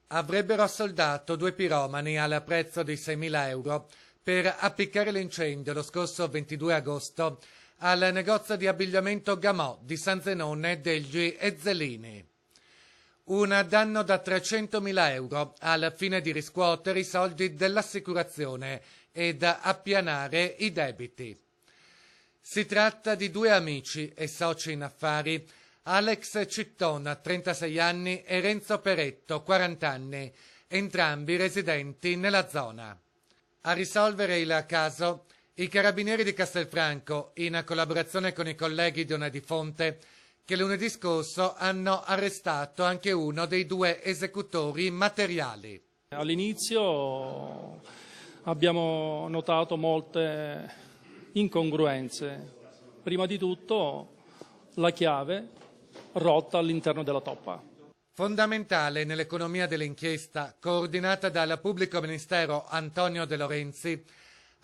avrebbero assoldato due piromani al prezzo di 6.000 euro per appiccare l'incendio lo scorso 22 agosto al negozio di abbigliamento Gamò di San Zenone degli Ezzelini. Un danno da 300.000 euro al fine di riscuotere i soldi dell'assicurazione ed appianare i debiti. Si tratta di due amici e soci in affari, Alex Citton, 36 anni, e Renzo Peretto, 40 anni, entrambi residenti nella zona. A risolvere il caso, i carabinieri di Castelfranco, in collaborazione con i colleghi di Onadi Fonte, che lunedì scorso hanno arrestato anche uno dei due esecutori materiali. All'inizio abbiamo notato molte incongruenze. Prima di tutto la chiave rotta all'interno della toppa. Fondamentale nell'economia dell'inchiesta, coordinata dal pubblico ministero Antonio De Lorenzi,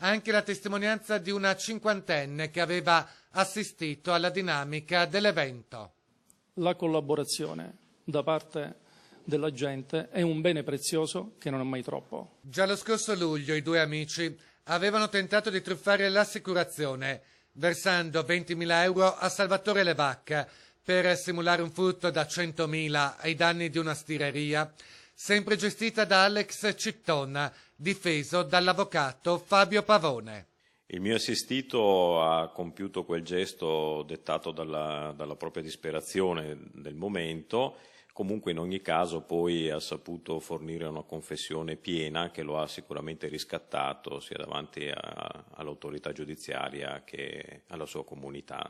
anche la testimonianza di una cinquantenne che aveva assistito alla dinamica dell'evento. La collaborazione da parte della gente è un bene prezioso che non è mai troppo. Già lo scorso luglio i due amici avevano tentato di truffare l'assicurazione, versando 20.000 euro a Salvatore Levacca per simulare un furto da 100.000 ai danni di una stireria, sempre gestita da Alex Citton, difeso dall'avvocato Fabio Pavone. Il mio assistito ha compiuto quel gesto dettato dalla propria disperazione del momento. Comunque in ogni caso poi ha saputo fornire una confessione piena che lo ha sicuramente riscattato sia davanti all'autorità giudiziaria che alla sua comunità.